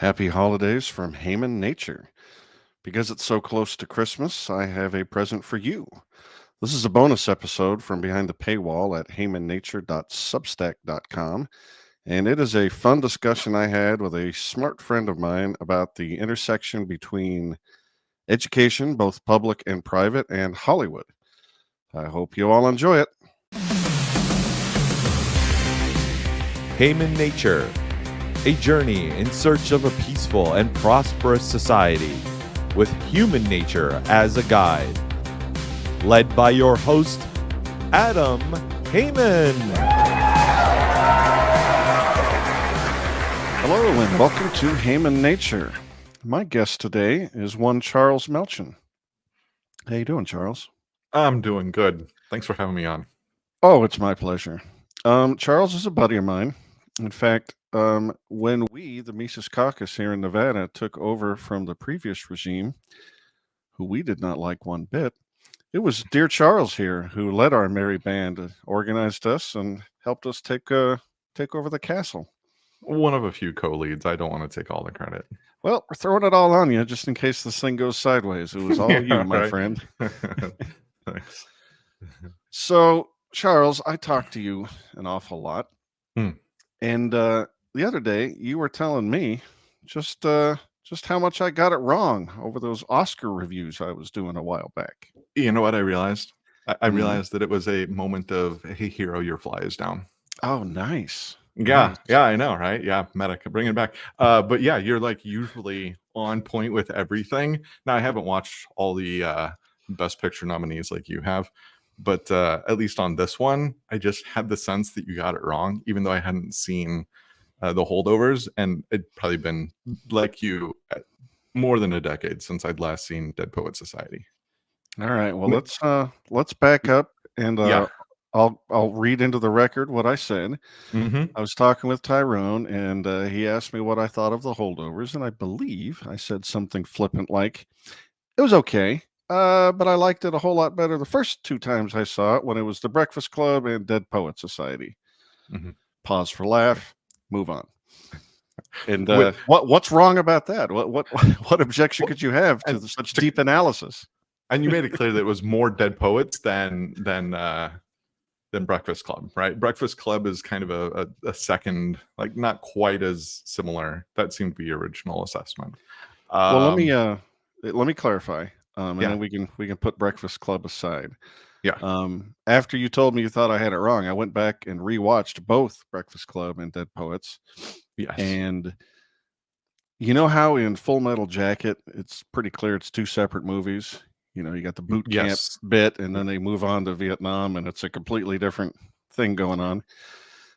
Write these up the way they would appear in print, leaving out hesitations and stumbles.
Happy holidays from Haman Nature. Because it's so close to Christmas, I have a present for you. This is a bonus episode from behind the paywall at hamannature.substack.com, and it is a fun discussion I had with a smart friend of mine about the intersection between education, both public and private, and Hollywood. I hope you all enjoy it. Haman Nature, a journey in search of a peaceful and prosperous society with human nature as a guide. Led by your host, Adam Haman. Hello and welcome to Haman Nature. My guest today is one Charles Melchin. How you doing, Charles? I'm doing good. Thanks for having me on. Oh, it's my pleasure. Charles is a buddy of mine. In fact, when we, the Mises Caucus here in Nevada, took over from the previous regime, who we did not like one bit, it was dear Charles here who led our merry band, organized us, and helped us take over the castle. One of a few co-leads. I don't want to take all the credit. Well, we're throwing it all on you just in case this thing goes sideways. It was all you, my friend. Thanks. So, Charles, I talked to you an awful lot. And the other day, you were telling me just how much I got it wrong over those Oscar reviews I was doing a while back. You know what I realized? I realized that it was a moment of, hey, hero, your fly is down. Oh, nice. Yeah, I know, right? Yeah, meta, bring it back. But yeah, you're like usually on point with everything. Now, I haven't watched all the Best Picture nominees like you have. But at least on this one, I just had the sense that you got it wrong, even though I hadn't seen the Holdovers. And it'd probably been, like you, more than a decade since I'd last seen Dead Poet Society. All right. Well, let's back up, and I'll read into the record what I said. I was talking with Tyrone, and he asked me what I thought of the Holdovers, and I believe I said something flippant like, "It was okay. But I liked it a whole lot better the first two times I saw it, when it was The Breakfast Club and Dead Poet Society." Pause for laugh, move on. And what's wrong about that? What objection could you have to such deep analysis? And you made it clear that it was more Dead Poets than Breakfast Club, right? Breakfast Club is kind of a second, like not quite as similar. That seemed to be your original assessment. Well, let me clarify. And then we can put Breakfast Club aside. Yeah. After you told me you thought I had it wrong, I went back and rewatched both Breakfast Club and Dead Poets. Yes. And you know how in Full Metal Jacket, it's pretty clear it's two separate movies. You know, you got the boot camp bit, and then they move on to Vietnam, and it's a completely different thing going on.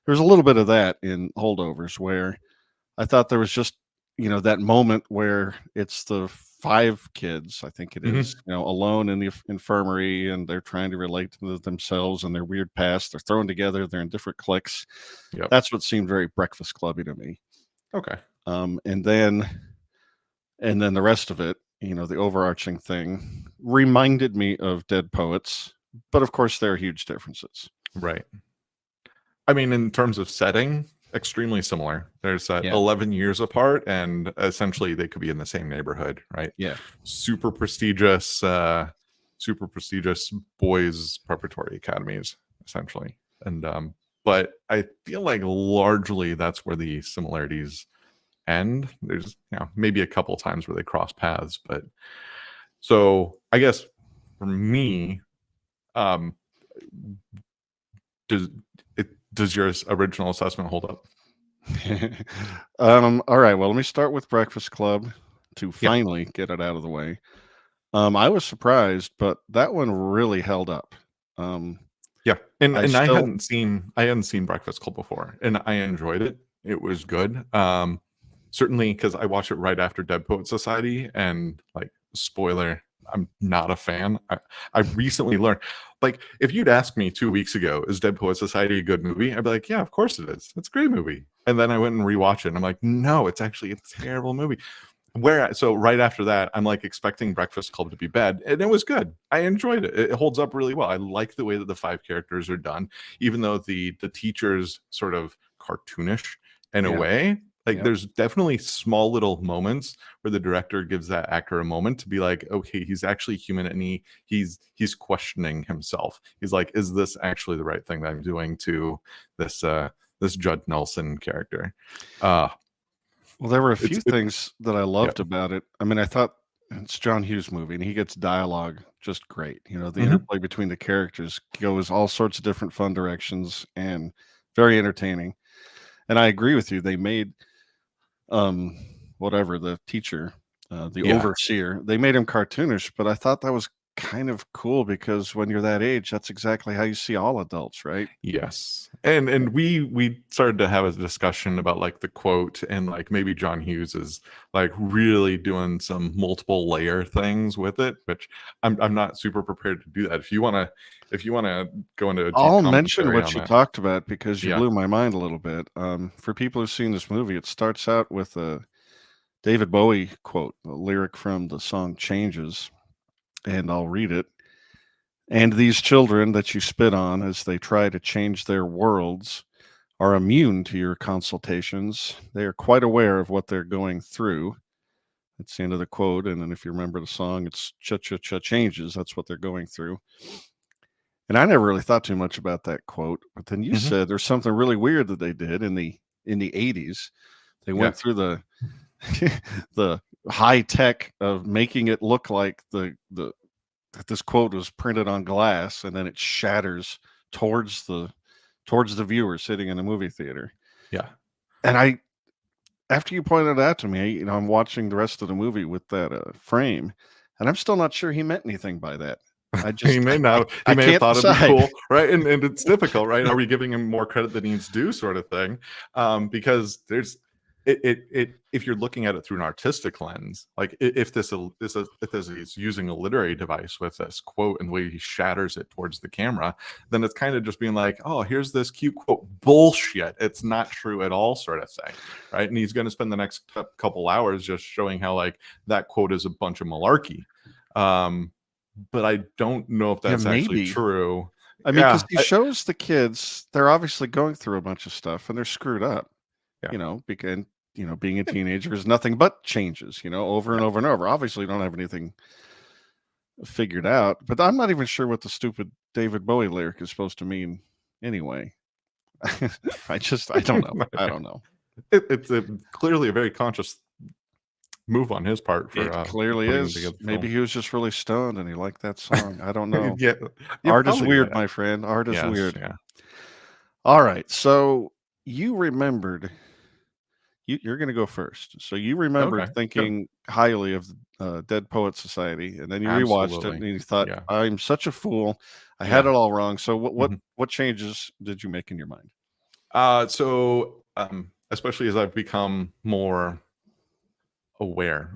There's a little bit of that in Holdovers, where I thought there was just, that moment where it's the 5 kids, I think it is, alone in the infirmary, and they're trying to relate to themselves and their weird past. They're thrown together. They're in different cliques. Yep. That's what seemed very Breakfast Clubby to me. Okay. And then the rest of it, the overarching thing reminded me of Dead Poets, but of course there are huge differences. Right. I mean, in terms of setting, extremely similar. There's 11 years apart, and essentially they could be in the same neighborhood, right? Yeah. Super prestigious boys preparatory academies, essentially. And but I feel like largely that's where the similarities end. There's maybe a couple times where they cross paths, but so I guess for me, does your original assessment hold up? All right. Well, let me start with Breakfast Club to finally get it out of the way. I was surprised, but that one really held up. And I hadn't seen Breakfast Club before, and I enjoyed it. It was good. Certainly because I watched it right after Dead Poet Society, and like, spoiler, I'm not a fan. I recently learned, like, if you'd asked me 2 weeks ago, is Dead Poet Society a good movie? I'd be like, yeah, of course it is. It's a great movie. And then I went and rewatched it, and I'm like, no, it's actually a terrible movie. So right after that, I'm like expecting Breakfast Club to be bad, and it was good. I enjoyed it. It holds up really well. I like the way that the 5 characters are done, even though the teacher's sort of cartoonish in a way. Like, there's definitely small little moments where the director gives that actor a moment to be like, okay, he's actually human, and he's questioning himself. He's like, is this actually the right thing that I'm doing to this this Judd Nelson character? Well, there were a few things that I loved about it. I mean, I thought it's John Hughes movie, and he gets dialogue just great. You know, the interplay between the characters goes all sorts of different fun directions and very entertaining. And I agree with you. They made whatever the teacher, the overseer, they made him cartoonish, but I thought that was kind of cool because when you're that age, that's exactly how you see all adults, right? Yes. And we started to have a discussion about like the quote, and like maybe John Hughes is like really doing some multiple layer things with it, which I'm not super prepared to do that. If you wanna go into a deep I'll mention commentary what on you that. talked about because you blew my mind a little bit. For people who've seen this movie, it starts out with a David Bowie quote, a lyric from the song Changes, and I'll read it. And these children that you spit on as they try to change their worlds are immune to your consultations. They are quite aware of what they're going through. That's the end of the quote. And then if you remember the song, it's cha-cha-cha changes. That's what they're going through. And I never really thought too much about that quote. But then you said there's something really weird that they did in the 80s. They went through the the high tech of making it look like this quote was printed on glass, and then it shatters towards the viewer sitting in the movie theater. Yeah. And after you pointed it out to me, you know, I'm watching the rest of the movie with that frame, and I'm still not sure he meant anything by that. He may not. He may have thought it'd be cool, right? And it's difficult, right? Are we giving him more credit than he's due, sort of thing? Because there's it if you're looking at it through an artistic lens, like if this is using a literary device with this quote and the way he shatters it towards the camera, then it's kind of just being like, oh, here's this cute quote. Bullshit. It's not true at all, sort of thing, right? And he's going to spend the next couple hours just showing how like that quote is a bunch of malarkey. But I don't know if that's actually true. I mean, because he shows the kids, they're obviously going through a bunch of stuff and they're screwed up, you know, because, you know, being a teenager is nothing but changes, you know, over and over and over. Obviously, you don't have anything figured out, but I'm not even sure what the stupid David Bowie lyric is supposed to mean anyway. I don't know. I don't know. It's clearly a very conscious move on his part. For it clearly is. Maybe he was just really stoned and he liked that song. I don't know. Art is weird, my friend. Art is weird. Yeah. All right. So you remembered. You're going to go first. So you remember thinking highly of Dead Poets Society, and then you rewatched it and you thought, "I'm such a fool. I had it all wrong." So what changes did you make in your mind? So especially as I've become more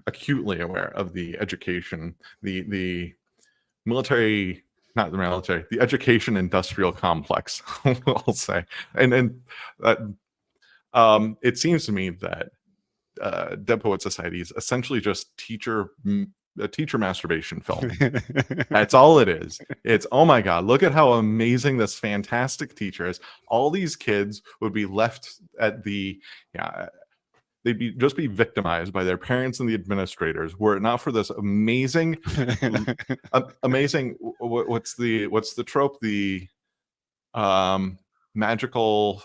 acutely aware of the education, the military, not the military, the education industrial complex, I'll say. And it seems to me that Dead Poet Society is essentially just a teacher masturbation film. That's all it is. It's, oh my God, look at how amazing this fantastic teacher is. All these kids would be left at they'd just be victimized by their parents and the administrators were it not for this amazing what's the trope, the magical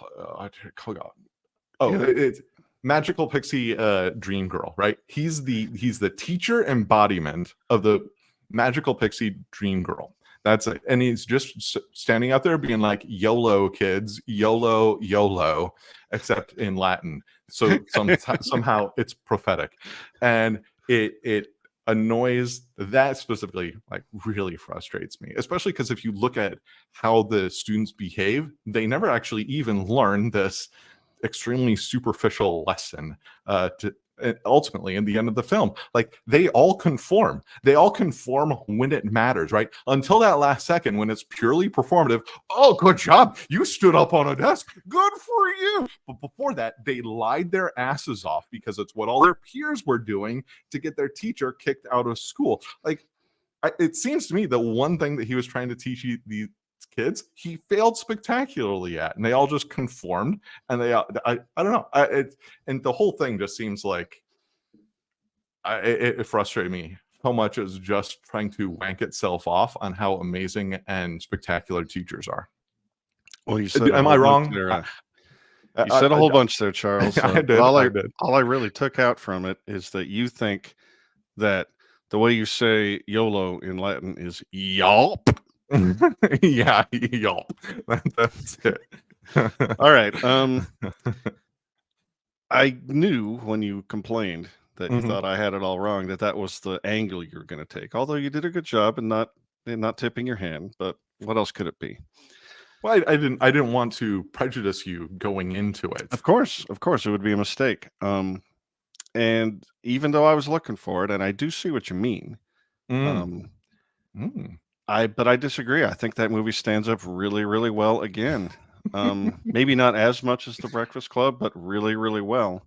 it's magical pixie dream girl, right? He's the teacher embodiment of the magical pixie dream girl. That's it. And he's just standing out there being like, YOLO kids, YOLO, YOLO, except in Latin. So somehow it's prophetic. And it annoys, that specifically like really frustrates me, especially because if you look at how the students behave, they never actually even learn this extremely superficial lesson ultimately in the end of the film. Like they all conform when it matters, right? Until that last second when it's purely performative. Oh, good job, you stood up on a desk, good for you. But before that, they lied their asses off because it's what all their peers were doing to get their teacher kicked out of school. Like it seems to me that one thing that he was trying to teach kids, he failed spectacularly at, and they all just conformed, and I don't know, and the whole thing just seems like it frustrated me so much as just trying to wank itself off on how amazing and spectacular teachers are. Well, you said am I wrong? You said a whole bunch there, Charles. I did. All I really took out from it is that you think that the way you say YOLO in Latin is yelp. Yeah, yelp. That's it. All right. I knew when you complained that you thought I had it all wrong, that was the angle you were going to take. Although you did a good job in not tipping your hand, but what else could it be? Well, I didn't want to prejudice you going into it. Of course, it would be a mistake. And even though I was looking for it, and I do see what you mean, but I disagree. I think that movie stands up really, really well again. Maybe not as much as The Breakfast Club, but really, really well.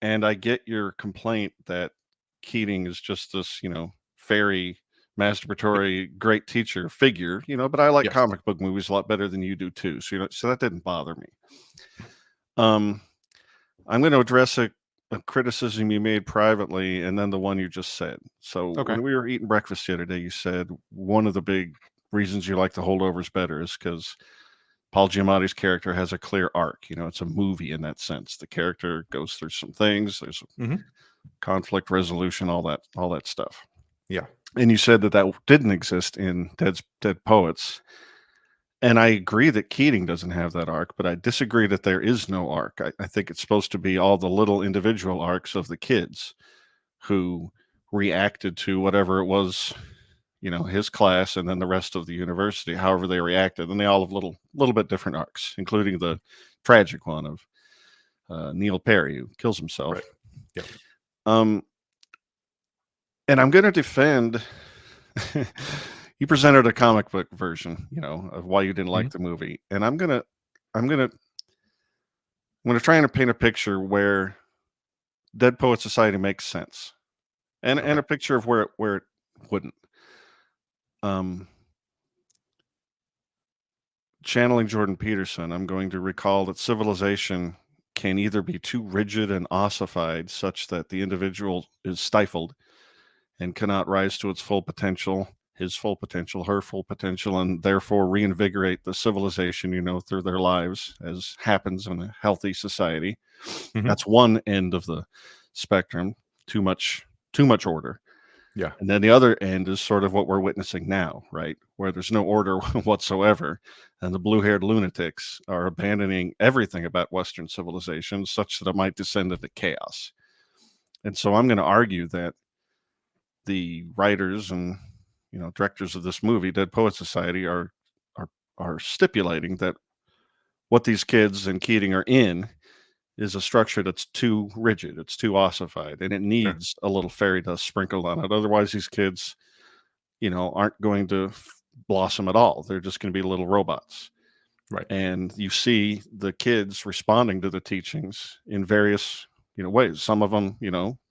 And I get your complaint that Keating is just this, fairy, masturbatory, great teacher figure, but I like comic book movies a lot better than you do too. So, so that didn't bother me. I'm going to address a criticism you made privately and then the one you just said. So when we were eating breakfast the other day, you said one of the big reasons you like the Holdovers better is because Paul Giamatti's character has a clear arc. It's a movie in that sense. The character goes through some things. There's conflict resolution, all that stuff. Yeah. And you said that didn't exist in Dead Poets. And I agree that Keating doesn't have that arc, but I disagree that there is no arc. I think it's supposed to be all the little individual arcs of the kids who reacted to whatever it was, his class and then the rest of the university, however they reacted. And they all have little bit different arcs, including the tragic one of Neil Perry, who kills himself. Right. Yeah. And I'm going to defend... You presented a comic book version, of why you didn't like the movie, and I'm gonna try and paint a picture where Dead Poet Society makes sense, and a picture of where it wouldn't. Channeling Jordan Peterson, I'm going to recall that civilization can either be too rigid and ossified, such that the individual is stifled and cannot rise to its full potential. His full potential, her full potential, and therefore reinvigorate the civilization, through their lives, as happens in a healthy society. That's one end of the spectrum. Too much order. Yeah. And then the other end is sort of what we're witnessing now, right? Where there's no order whatsoever. And the blue-haired lunatics are abandoning everything about Western civilization such that it might descend into chaos. And so I'm going to argue that the writers and directors of this movie, Dead Poet Society, are stipulating that what these kids and Keating are in is a structure that's too rigid, it's too ossified, and it needs a little fairy dust sprinkled on it. Otherwise, these kids, aren't going to blossom at all. They're just going to be little robots. Right. And you see the kids responding to the teachings in various, ways. Some of them,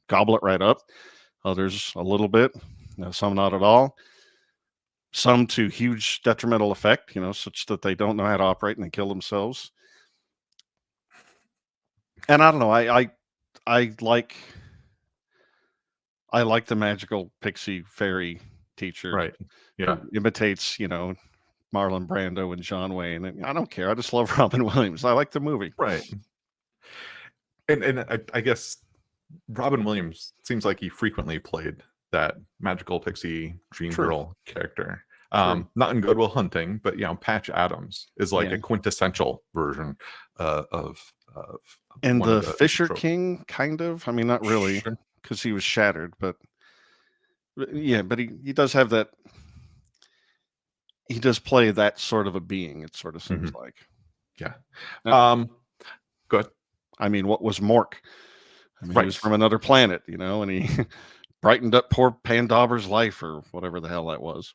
gobble it right up. Others a little bit. Some not at all. Some to huge detrimental effect, such that they don't know how to operate and they kill themselves. And I don't know. I like the magical pixie fairy teacher, right? Yeah, who imitates Marlon Brando and John Wayne. And I don't care. I just love Robin Williams. I like the movie, right? And I guess Robin Williams seems like he frequently played that magical pixie dream girl character. Not in Good Will Hunting, but Patch Adams is like a quintessential version of and the Fisher King, kind of. I mean, not really, because he was shattered, but but he does have that. He does play that sort of a being. It sort of seems like. Yeah. Good. I mean, what was Mork? I mean, he was from another planet, and he brightened up poor Pandauber's life, or whatever the hell that was.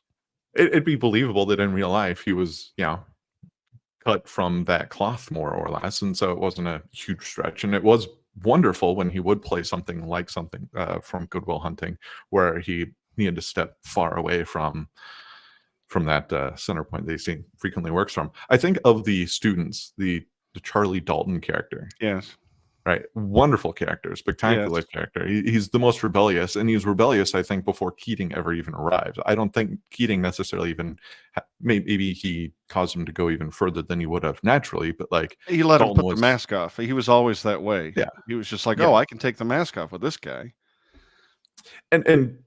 It'd be believable that in real life he was, cut from that cloth more or less, and so it wasn't a huge stretch. And it was wonderful when he would play something from Good Will Hunting, where he needed to step far away from from that center point that he frequently works from. I think of the students, the Charlie Dalton character. Yes. Right. Wonderful character, spectacular character. He's the most rebellious, and he's rebellious, I think, before Keating ever even arrives. I don't think Keating necessarily even, maybe he caused him to go even further than he would have naturally, but like he let him put the mask off. He was always that way. Yeah. He was just like, oh, I can take the mask off with this guy. And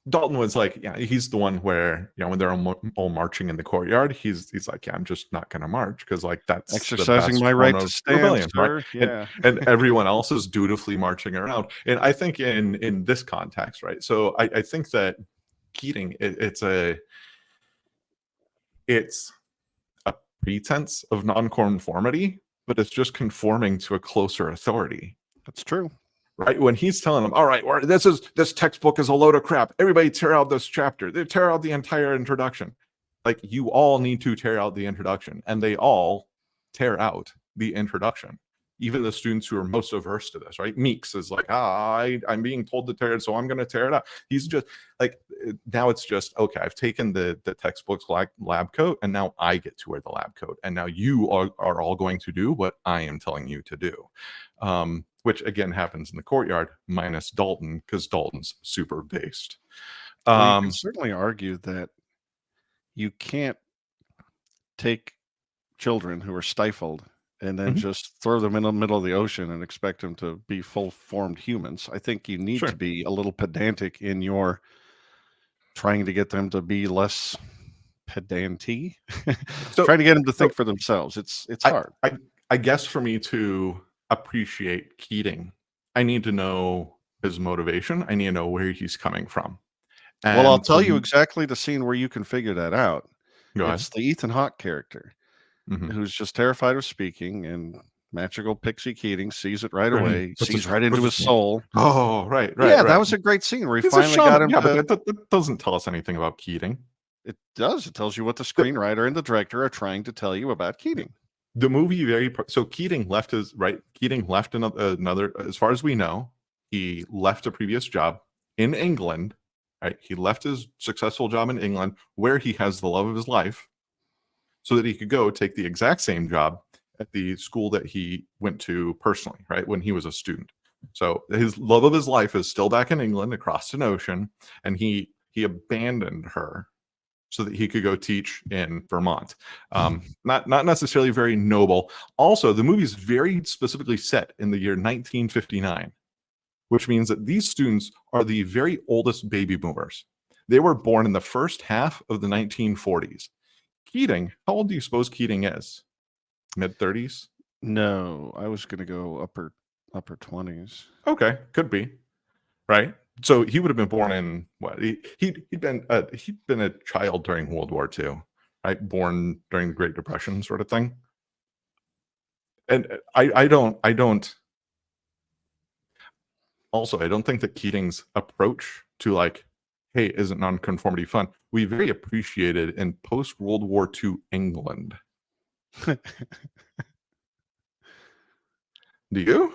Dalton was like, yeah, he's the one where, when they're all marching in the courtyard, he's like, yeah, I'm just not going to march because like that's exercising my right to stand, rebellion, sir. Right? Yeah. And everyone else is dutifully marching around. And I think in this context, right? So I think that Keating, it's a pretense of nonconformity, but it's just conforming to a closer authority. That's true. Right, when he's telling them, all right, this textbook is a load of crap. Everybody tear out this chapter. They tear out the entire introduction. Like, you all need to tear out the introduction. And they all tear out the introduction. Even the students who are most averse to this, right? Meeks is like, I'm being told to tear it, so I'm going to tear it out. He's just like, now it's just, okay, I've taken the textbook's lab coat, and now I get to wear the lab coat. And now you are all going to do what I am telling you to do. Which again happens in the courtyard, minus Dalton, because Dalton's super based. You can certainly argue that you can't take children who are stifled and then just throw them in the middle of the ocean and expect them to be full-formed humans. I think you need to be a little pedantic in your trying to get them to be less pedanty. So, trying to get them to think for themselves. It's hard. I guess for me to appreciate Keating, I need to know his motivation. I need to know where he's coming from. And well, I'll tell you exactly the scene where you can figure that out. It's the Ethan Hawke character who's just terrified of speaking, and magical Pixie Keating sees it right away, sees right into his soul. Oh, right. Yeah, that was a great scene where he finally got him. Yeah, but that doesn't tell us anything about Keating. It does. It tells you what the screenwriter and the director are trying to tell you about Keating. The movie so Keating left another, as far as we know, he left a previous job in England, right? He left his successful job in England where he has the love of his life so that he could go take the exact same job at the school that he went to personally, right? When he was a student. So his love of his life is still back in England across an ocean, and he abandoned her so that he could go teach in Vermont. Not necessarily very noble. Also, the movie is very specifically set in the year 1959, which means that these students are the very oldest baby boomers. They were born in the first half of the 1940s. Keating, how old do you suppose Keating is? Mid-30s? No, I was going to go upper 20s. Okay, could be. Right? So he would have been born in what? He'd been a child during World War II, right? Born during the Great Depression, sort of thing. And I don't. Also, I don't think that Keating's approach to like, hey, isn't nonconformity fun? We very appreciated in post-World War II England. Do you?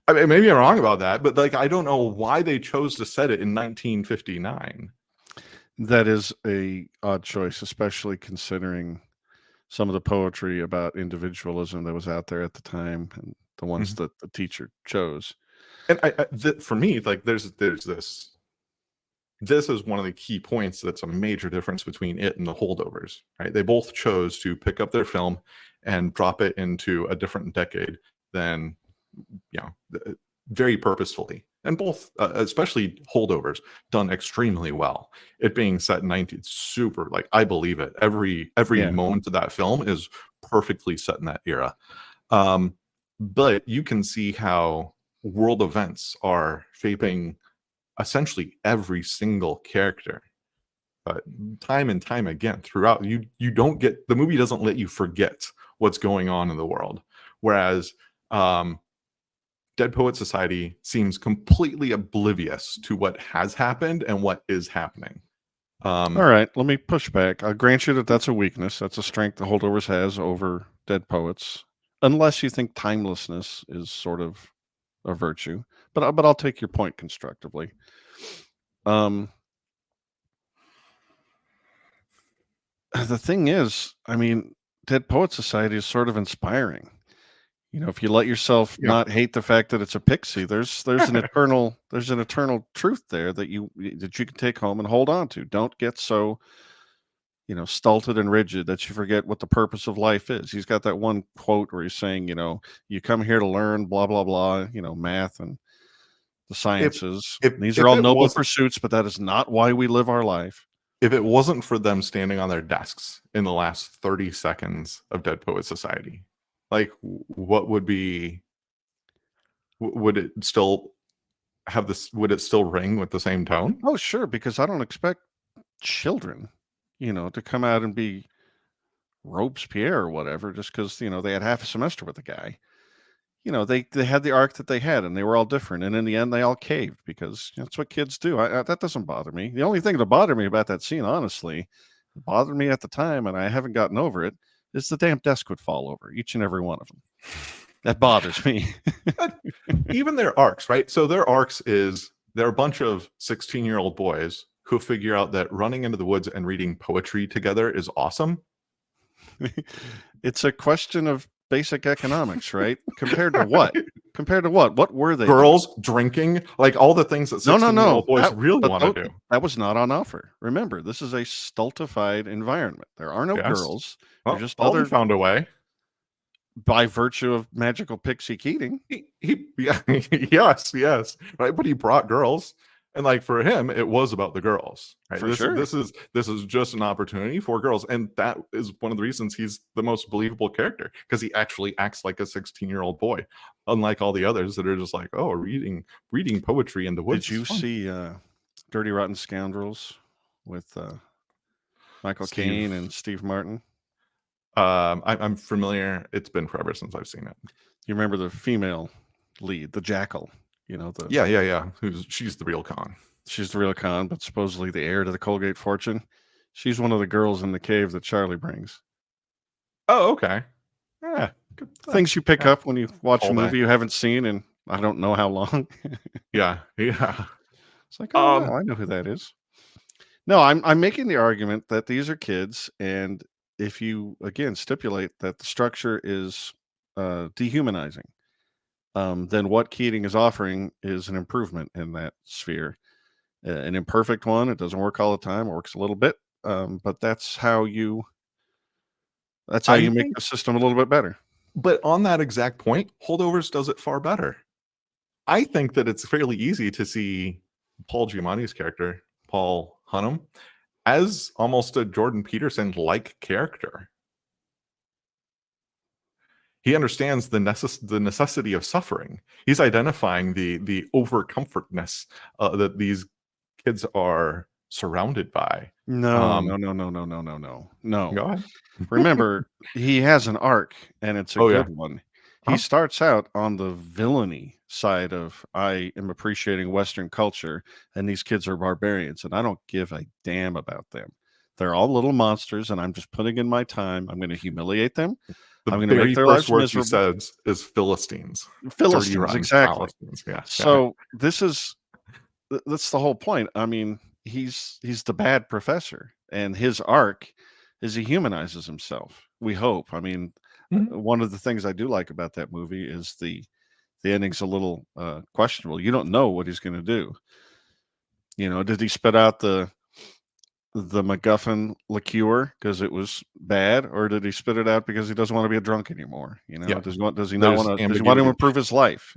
I mean, maybe I'm wrong about that, but like, I don't know why they chose to set it in 1959. That is a odd choice, especially considering some of the poetry about individualism that was out there at the time, and the ones that the teacher chose. And for me, like, there's this. This is one of the key points that's a major difference between it and the Holdovers, right? They both chose to pick up their film and drop it into a different decade than, very purposefully. And both, especially Holdovers, done extremely well. It being set in 19, super, like, I believe it. Every moment of that film is perfectly set in that era. But you can see how world events are shaping essentially every single character, time and time again throughout. You don't get, the movie doesn't let you forget what's going on in the world, whereas Dead Poet Society seems completely oblivious to what has happened and what is happening. All right, let me push back. I'll grant you that that's a weakness. That's a strength the Holdovers has over Dead Poets, unless you think timelessness is sort of a virtue. But I'll take your point constructively. the thing is, I mean, Dead Poet Society is sort of inspiring. You know, if you let yourself not hate the fact that it's a pixie, there's an eternal truth there that you can take home and hold on to. Don't get so, stulted and rigid that you forget what the purpose of life is. He's got that one quote where he's saying, you come here to learn blah blah blah, math and the sciences. These are all noble pursuits, but that is not why we live our life. If it wasn't for them standing on their desks in the last 30 seconds of Dead Poet Society, like, what would it still have this? Would it still ring with the same tone? Oh, sure, because I don't expect children, to come out and be Robespierre or whatever, just because, they had half a semester with the guy. They had the arc that they had, and they were all different. And in the end, they all caved because that's what kids do. That doesn't bother me. The only thing that bothered me about that scene, honestly, it bothered me at the time, and I haven't gotten over it, is the damn desk would fall over, each and every one of them. That bothers me. Even their arcs, right? So their arcs is they're a bunch of 16-year-old boys who figure out that running into the woods and reading poetry together is awesome. It's a question of basic economics, right? Compared to what? Compared to what? What were they? Girls drinking, like all the things that 16-year-old boys really want to do. That was not on offer. Remember, this is a stultified environment. There are no girls. Well, just other found a way by virtue of magical pixie Keating. Yes, right. But he brought girls. And like for him, it was about the girls. Right? This is just an opportunity for girls, and that is one of the reasons he's the most believable character, because he actually acts like a 16-year-old boy, unlike all the others that are just like, oh, reading poetry in the woods. Did you see Dirty Rotten Scoundrels with Michael Caine and Steve Martin? I'm familiar. It's been forever since I've seen it. You remember the female lead, the Jackal? Yeah. She's the real con. She's the real con, but supposedly the heir to the Colgate fortune. She's one of the girls in the cave that Charlie brings. Oh, okay. Yeah, things you pick up when you watch a movie you haven't seen in I don't know how long. Yeah. It's like, oh, I know who that is. No, I'm making the argument that these are kids, and if you again stipulate that the structure is dehumanizing, then what Keating is offering is an improvement in that sphere. An imperfect one. It doesn't work all the time. It works a little bit, but that's how you make the system a little bit better. But on that exact point, Holdovers does it far better. I think that it's fairly easy to see Paul Giamatti's character, Paul Hunnam, as almost a Jordan Peterson-like character. He understands the necessity of suffering. He's identifying the overcomfortness that these kids are surrounded by. No. Go ahead. Remember, he has an arc, and it's a good one. He starts out on the villainy side of, I am appreciating Western culture, and these kids are barbarians, and I don't give a damn about them. They're all little monsters, and I'm just putting in my time. I'm going to humiliate them. I'm going to make their lives miserable. He says is Philistines. Philistines, exactly. Yeah. So that's the whole point. I mean, he's the bad professor, and his arc is he humanizes himself. We hope. I mean, one of the things I do like about that movie is the ending's a little questionable. You don't know what he's going to do. Did he spit out the MacGuffin liqueur because it was bad, or did he spit it out because he doesn't want to be a drunk anymore? Does he not want to improve his life?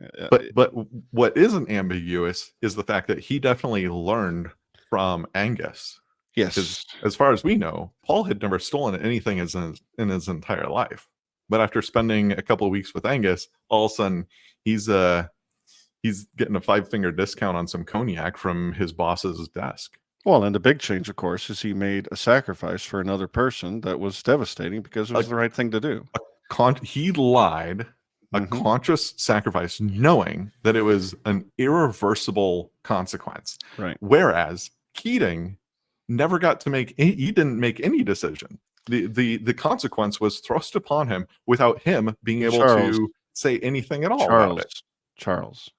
But what isn't ambiguous is the fact that he definitely learned from Angus. Yes, because as far as we know, Paul had never stolen anything in his entire life. But after spending a couple of weeks with Angus, all of a sudden he's getting a 5-finger discount on some cognac from his boss's desk. Well, and the big change, of course, is he made a sacrifice for another person that was devastating because it was the right thing to do. He lied, a conscious sacrifice, knowing that it was an irreversible consequence. Right. Whereas Keating never got to he didn't make any decision. The consequence was thrust upon him without him being able to say anything at all about it. Charles,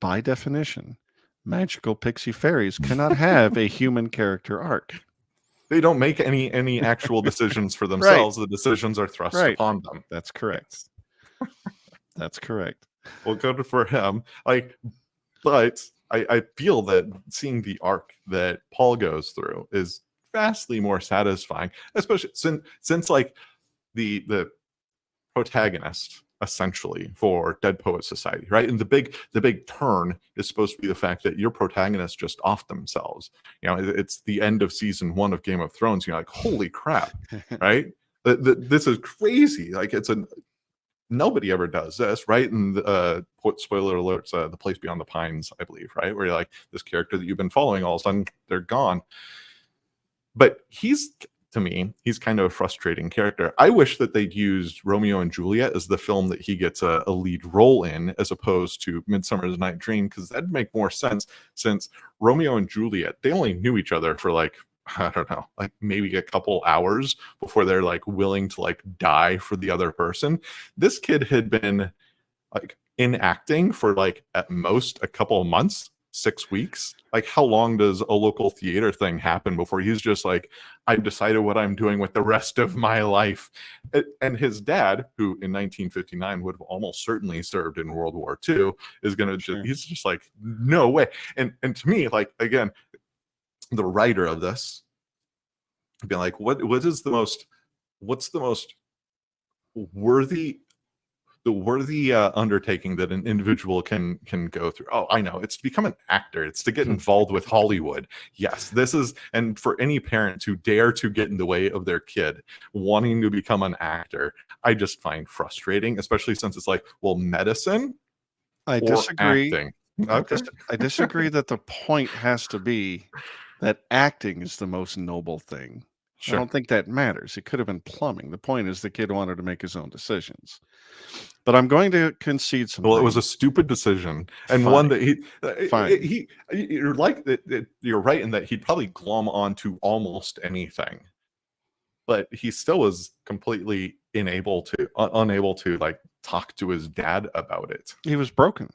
by definition, magical pixie fairies cannot have a human character arc. They don't make any actual decisions for themselves. The decisions are thrust upon them. That's correct. Yes. That's correct. Well, good for him. But I feel that seeing the arc that Paul goes through is vastly more satisfying, especially since like the protagonist essentially for Dead Poet Society, right? And the big turn is supposed to be the fact that your protagonists just off themselves. It's the end of season 1 of Game of Thrones. You're like, holy crap, right? This is crazy. Like nobody ever does this, right? And spoiler alerts, The Place Beyond the Pines, I believe, right? Where you're like, this character that you've been following, all of a sudden they're gone. But to me, he's kind of a frustrating character. I wish that they'd used Romeo and Juliet as the film that he gets a lead role in, as opposed to Midsummer's Night Dream, because that'd make more sense, since Romeo and Juliet, they only knew each other for like, I don't know, like maybe a couple hours before they're like willing to like die for the other person. This kid had been like in acting for like at most a couple of months, 6 weeks. Like, how long does a local theater thing happen before he's just like, I've decided what I'm doing with the rest of my life? And his dad, who in 1959 would have almost certainly served in World War II, is gonna he's just like, no way. And to me, like, again, the writer of this being like, what's the most worthy undertaking that an individual can go through? Oh, I know, it's to become an actor. It's to get involved with Hollywood. Yes, this is, and for any parents who dare to get in the way of their kid wanting to become an actor, I just find frustrating, especially since it's like, well, medicine. I disagree. Acting. Okay. I disagree that the point has to be that acting is the most noble thing. Sure. I don't think that matters. It could have been plumbing. The point is the kid wanted to make his own decisions. But I'm going to concede something. Well, it was a stupid decision, and Fine. One that you're right in that he'd probably glom onto almost anything, but he still was completely unable to like talk to his dad about it. He was broken.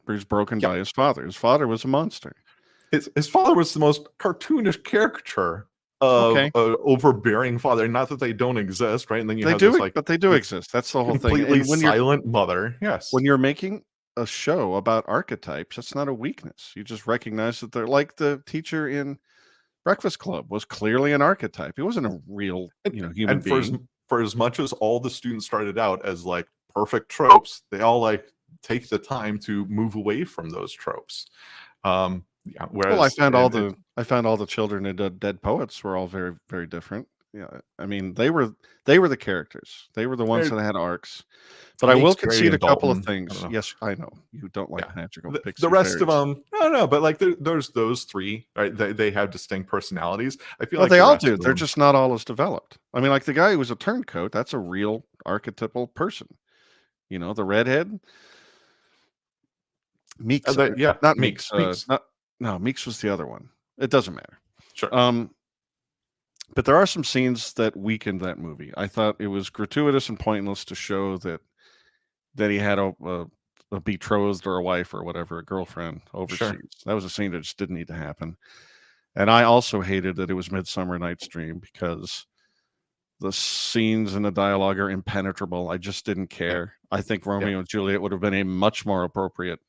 He was broken by his father. His father was a monster. His father was the most cartoonish caricature of overbearing father. Not that they don't exist, right? And then but they do exist. That's the whole thing. Completely silent mother. Yes. When you're making a show about archetypes, that's not a weakness. You just recognize that they're like the teacher in Breakfast Club was clearly an archetype. He wasn't a real, human being. For as much as all the students started out as like perfect tropes, they all like take the time to move away from those tropes. Whereas I found all the children in Dead Poets were all very, very different. Yeah, I mean, they were the characters. They were the ones that had arcs. But I will concede a couple of things. Yes, I know you don't like magical pixie the rest fairies. of them. No, but like there's those three. Right? They have distinct personalities. I feel like they all do. They're just not all as developed. I mean, like the guy who was a turncoat. That's a real archetypal person. The redhead. Meeks. Not Meeks. Meeks was the other one. It doesn't matter. Sure. But there are some scenes that weakened that movie. I thought it was gratuitous and pointless to show that he had a betrothed or a wife or whatever, a girlfriend overseas. Sure. That was a scene that just didn't need to happen. And I also hated that it was Midsummer Night's Dream because the scenes and the dialogue are impenetrable. I just didn't care. I think Romeo and Juliet would have been a much more appropriate,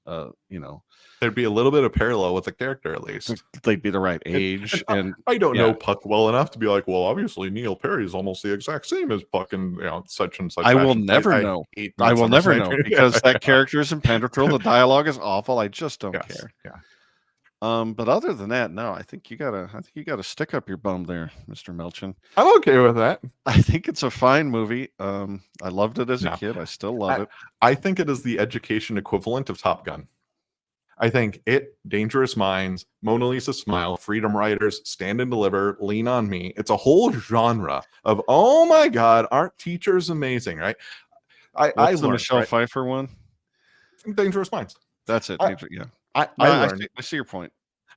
There'd be a little bit of parallel with the character, at least. They'd be the right age. And I don't know Puck well enough to be like, well, obviously Neil Perry is almost the exact same as Puck and such and such. I will never know. I will never know because that character is impenetrable. The dialogue is awful. I just don't care. Yeah. But other than that, no, I think you gotta stick up your bum there, Mr. Melchin. I'm okay with that. I think it's a fine movie. I loved it as a kid. I still love it. I think it is the education equivalent of Top Gun. I think Dangerous Minds, Mona Lisa Smile, Freedom Writers, Stand and Deliver, Lean on Me. It's a whole genre of, oh my God, aren't teachers amazing, right? I learned the Michelle Pfeiffer one. Dangerous Minds. That's it. I see your point.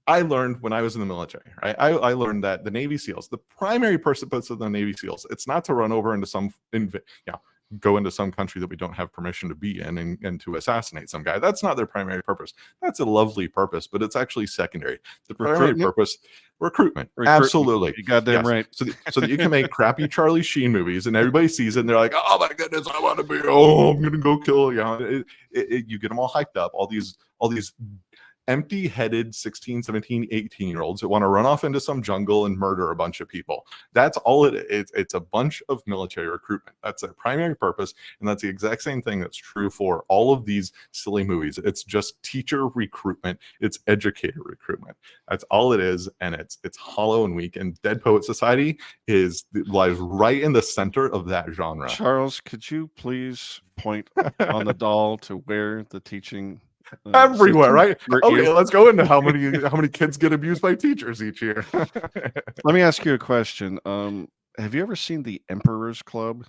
I learned when I was in the military, right? I learned that the Navy SEALs, the primary purpose of the Navy SEALs, it's not to run over into go into some country that we don't have permission to be in and to assassinate some guy. That's not their primary purpose. That's a lovely purpose, but it's actually secondary. The primary purpose, recruitment. Absolutely. You goddamn right. So that you can make crappy Charlie Sheen movies and everybody sees it and they're like, oh my goodness, I want to be, I'm going to go kill, you get them all hyped up, all these empty-headed 16, 17, 18-year-olds that want to run off into some jungle and murder a bunch of people. That's all it is. It's a bunch of military recruitment. That's their primary purpose, and that's the exact same thing that's true for all of these silly movies. It's just teacher recruitment. It's educator recruitment. That's all it is, and it's hollow and weak, and Dead Poet Society lies right in the center of that genre. Charles, could you please point on the doll to where the teaching everywhere, right? Okay, let's go into how many kids get abused by teachers each year. Let me ask you a question. Have you ever seen The Emperor's Club?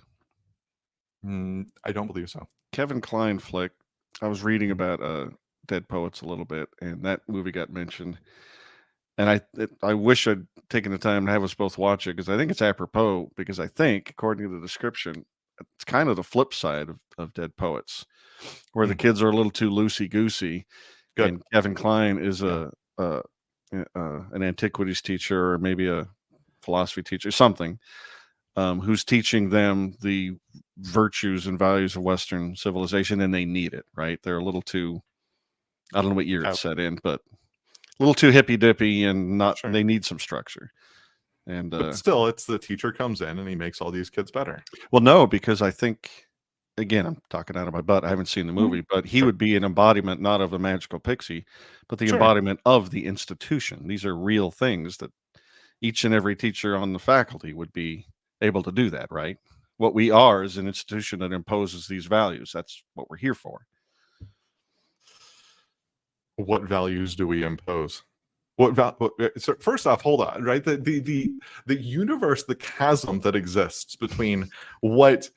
I don't believe so. Kevin Kline flick. I was reading about Dead Poets a little bit, and that movie got mentioned. And I wish I'd taken the time to have us both watch it, because I think it's apropos, because I think, according to the description, it's kind of the flip side of Dead Poets, where the kids are a little too loosey-goosey. And Kevin Kline is an antiquities teacher, or maybe a philosophy teacher, something, who's teaching them the virtues and values of Western civilization, and they need it, right? They're a little too, I don't know what year it's set in, but a little too hippy-dippy, and they need some structure. And but still, it's the teacher comes in and he makes all these kids better. Well, no, because I think, again, I'm talking out of my butt. I haven't seen the movie, but he would be an embodiment, not of a magical pixie, but the embodiment of the institution. These are real things that each and every teacher on the faculty would be able to do that, right? What we are is an institution that imposes these values. That's what we're here for. What values do we impose? So first off, hold on, right? The universe, the chasm that exists between what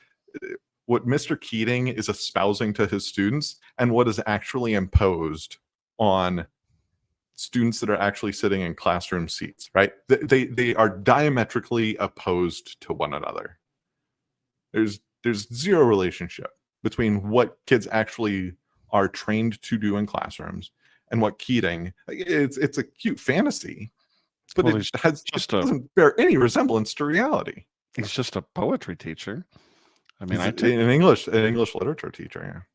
Mr. Keating is espousing to his students and what is actually imposed on students that are actually sitting in classroom seats, right? They are diametrically opposed to one another. There's zero relationship between what kids actually are trained to do in classrooms and what Keating, it's a cute fantasy, but it doesn't bear any resemblance to reality. He's just a poetry teacher. I mean, an English literature teacher.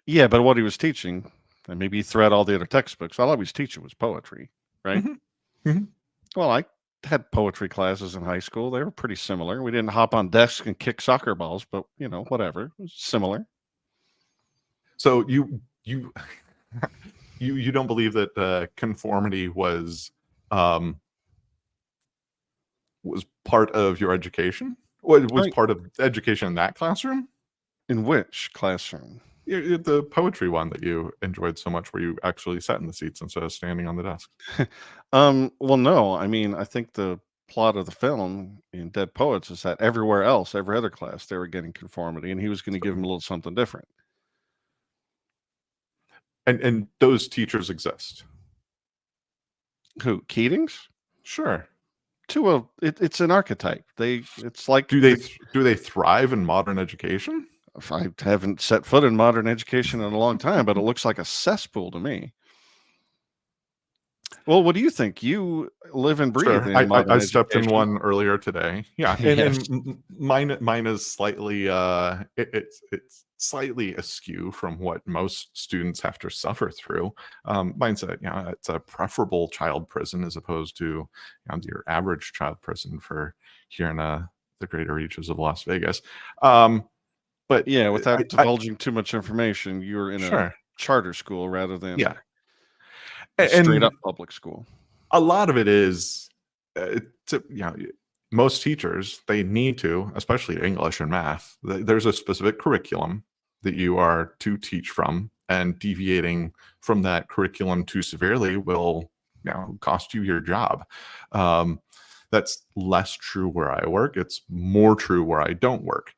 Yeah, but what he was teaching, and maybe throughout all the other textbooks, all I was teaching was poetry, right? Mm-hmm. Mm-hmm. Well, I had poetry classes in high school. They were pretty similar. We didn't hop on desks and kick soccer balls, but whatever, it was similar. So you don't believe that conformity was part of your education? Was part of education in that classroom? In which classroom? The poetry one that you enjoyed so much, where you actually sat in the seats instead of standing on the desk. Well, no. I mean, I think the plot of the film in Dead Poets is that everywhere else, every other class, they were getting conformity, and he was going to give them a little something different. And those teachers exist. Who? Keating's? Sure. It's an archetype. It's like, do they thrive in modern education? I haven't set foot in modern education in a long time, but it looks like a cesspool to me. Well, what do you think? You live and breathe in modern I stepped in one earlier today. Yeah, and mine is slightly it's slightly askew from what most students have to suffer through. Mine's it's a preferable child prison as opposed to your average child prison for here in the greater reaches of Las Vegas. But yeah, without divulging too much information, you're in a charter school rather than a straight up public school. A lot of it is, most teachers, they need to, especially English and math, there's a specific curriculum that you are to teach from, and deviating from that curriculum too severely will cost you your job. That's less true where I work. It's more true where I don't work.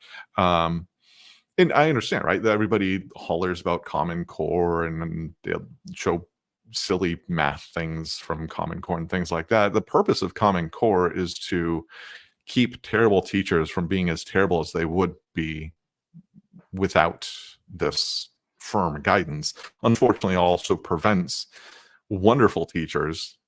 And I understand, right, that everybody hollers about Common Core and they'll show silly math things from Common Core and things like that. The purpose of Common Core is to keep terrible teachers from being as terrible as they would be without this firm guidance, unfortunately, also prevents wonderful teachers.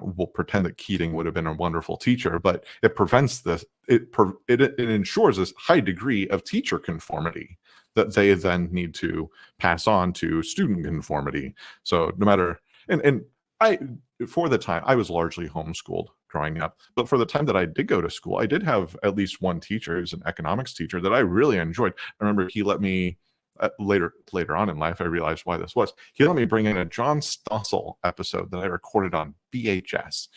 We'll pretend that Keating would have been a wonderful teacher, but it prevents this. It ensures this high degree of teacher conformity that they then need to pass on to student conformity. So no matter, and for the time, I was largely homeschooled growing up, but for the time that I did go to school, I did have at least one teacher who's an economics teacher that I really enjoyed. I remember he let me, later on in life, I realized why this was. He let me bring in a John Stossel episode that I recorded on VHS,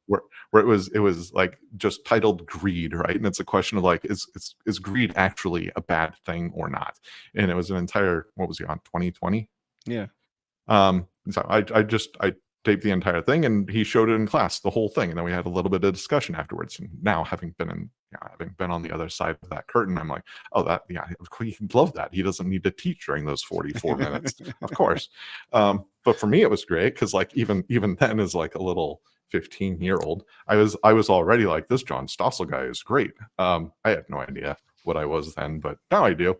where it was like just titled Greed, right? And it's a question of like, is greed actually a bad thing or not? And it was an entire, what was he on, 2020? Yeah. So I taped the entire thing, and he showed it in class, the whole thing, and then we had a little bit of discussion afterwards. And now, having been on the other side of that curtain, I'm like, oh, that, yeah, he love that. He doesn't need to teach during those 44 minutes, of course. But for me, it was great because like even then, as like a little 15-year-old, I was already like, this John Stossel guy is great. I had no idea what I was then, but now I do.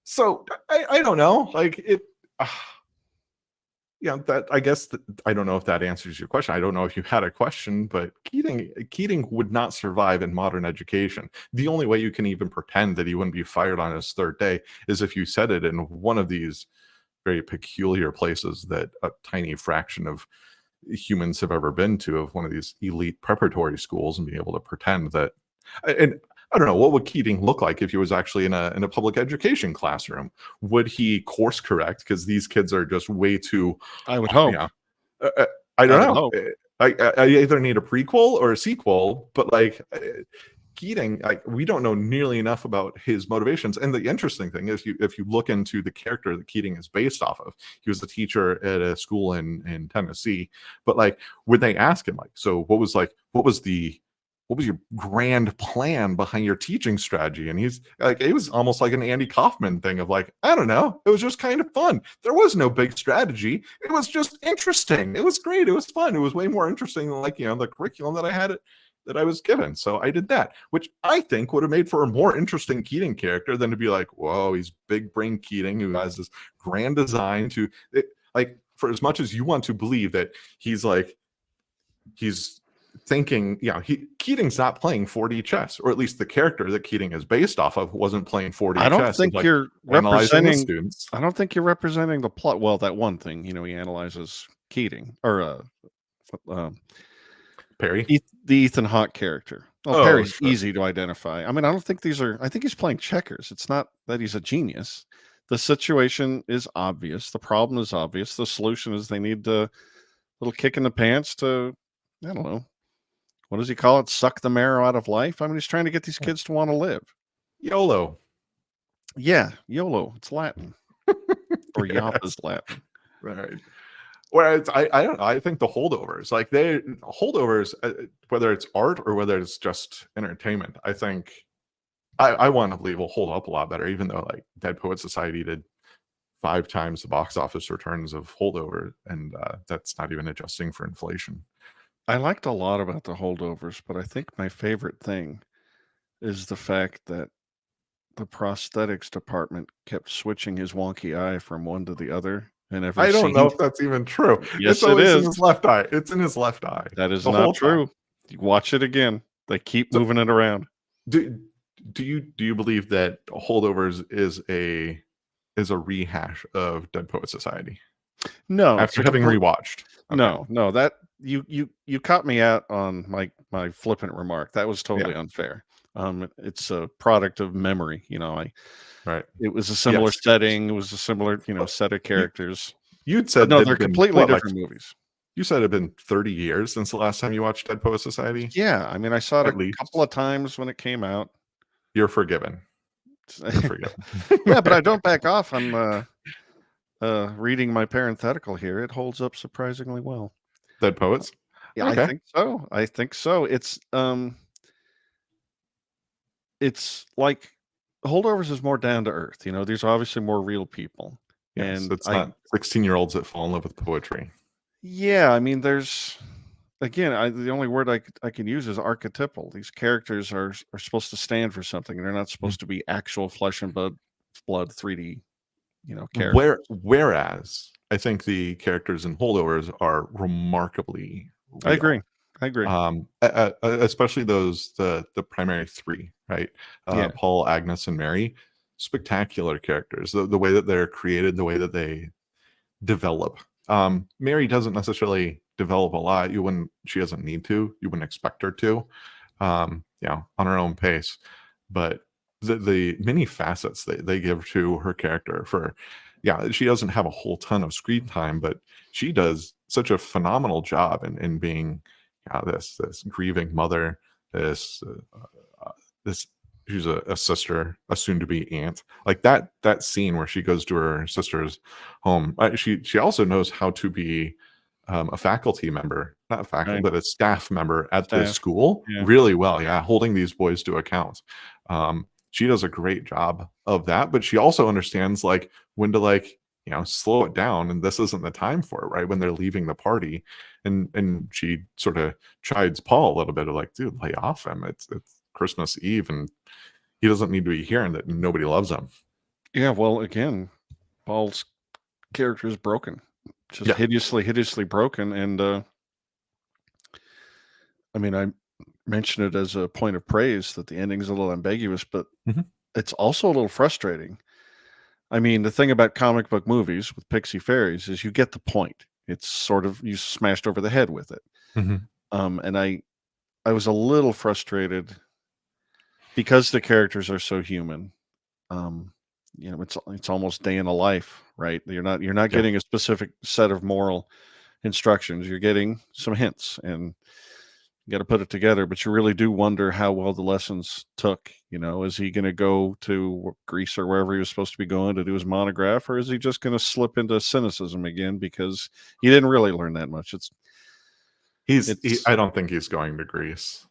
So I don't know, like it. That, I guess I don't know if that answers your question. I don't know if you had a question, but Keating would not survive in modern education. The only way you can even pretend that he wouldn't be fired on his third day is if you said it in one of these very peculiar places that a tiny fraction of humans have ever been to, of one of these elite preparatory schools, and be able to pretend that. And I don't know, what would Keating look like if he was actually in a public education classroom? Would he course correct because these kids are just way too? I would hope. I don't know. I either need a prequel or a sequel, but like Keating, we don't know nearly enough about his motivations. And the interesting thing is, if you look into the character that Keating is based off of, he was a teacher at a school in Tennessee. But like, would they ask him like, so what was your grand plan behind your teaching strategy? And he's like, it was almost like an Andy Kaufman thing of like, I don't know, it was just kind of fun. There was no big strategy. It was just interesting. It was great. It was fun. It was way more interesting than like, the curriculum that I was given. So I did that, which I think would have made for a more interesting Keating character than to be like, whoa, he's big brain Keating who has this grand design to it. Like, for as much as you want to believe that he's thinking, Keating's not playing 4D chess, or at least the character that Keating is based off of wasn't playing 4D chess. I don't think you're representing students. I don't think you're representing the plot. Well, that one thing, he analyzes Keating or Perry, the Ethan Hawke character. Well, Perry's easy to identify. I mean, I don't think I think he's playing checkers. It's not that he's a genius. The situation is obvious. The problem is obvious. The solution is they need a little kick in the pants to, I don't know, what does he call it? Suck the marrow out of life? I mean, he's trying to get these kids to want to live. YOLO. Yeah, YOLO. It's Latin. Or YOP is Latin. Right. Whereas I think the Holdovers, like Holdovers, whether it's art or whether it's just entertainment, I think I want to believe will hold up a lot better, even though like Dead Poet Society did 5 times the box office returns of Holdover, and that's not even adjusting for inflation. I liked a lot about the Holdovers, but I think my favorite thing is the fact that the prosthetics department kept switching his wonky eye from one to the other. And I don't know if that's even true. Yes, it is. In his left eye. It's in his left eye. That is not true. You watch it again. They keep moving it around. Do you believe that Holdovers is a rehash of Dead Poet Society? No. After having rewatched. Okay. No, that you caught me out on my flippant remark. That was totally unfair. It's a product of memory, right. It was a similar setting. It was a similar, set of characters. You'd said no, they're completely different movies. You said it had been 30 years since the last time you watched Dead Poet Society? Yeah, I mean, I saw it a couple of times when it came out. You're forgiven. Yeah, but I don't back off on reading my parenthetical here. It holds up surprisingly well. Dead Poets? Yeah, okay. I think so. It's like Holdovers is more down to earth. These are obviously more real people. Yes, and it's not 16-year-olds that fall in love with poetry. Yeah, I mean, there's again, the only word I can use is archetypal. These characters are supposed to stand for something. They're not supposed to be actual flesh and blood 3D, characters. Whereas I think the characters in Holdovers are remarkably I agree. real. I agree. Especially the primary three, right? Yeah. Paul, Agnes, and Mary. Spectacular characters. The way that they're created, the way that they develop. Mary doesn't necessarily develop a lot. She doesn't need to. You wouldn't expect her to, on her own pace. But the many facets they give to her character she doesn't have a whole ton of screen time, but she does such a phenomenal job in being this grieving mother, this she's a sister, a soon-to-be aunt. Like that scene where she goes to her sister's home. She also knows how to be a faculty member, not a faculty, but a staff member at the school really well. Yeah, holding these boys to account. She does a great job of that, but she also understands when to slow it down, and this isn't the time for it, right? When they're leaving the party, and she sort of chides Paul a little bit of dude, lay off him. It's Christmas Eve, and he doesn't need to be hearing that nobody loves him. Yeah, well, again, Paul's character is broken, just hideously broken, and I mentioned it as a point of praise that the ending's a little ambiguous, but it's also a little frustrating. The thing about comic book movies with Pixie Fairies is you get the point. It's sort of, you smashed over the head with it. And I was a little frustrated because the characters are so human. It's almost day in a life, right? You're not getting a specific set of moral instructions. You're getting some hints, and you got to put it together, but you really do wonder how well the lessons took. Is he going to go to Greece or wherever he was supposed to be going to do his monograph, or is he just going to slip into cynicism again because he didn't really learn that much? I don't think he's going to Greece.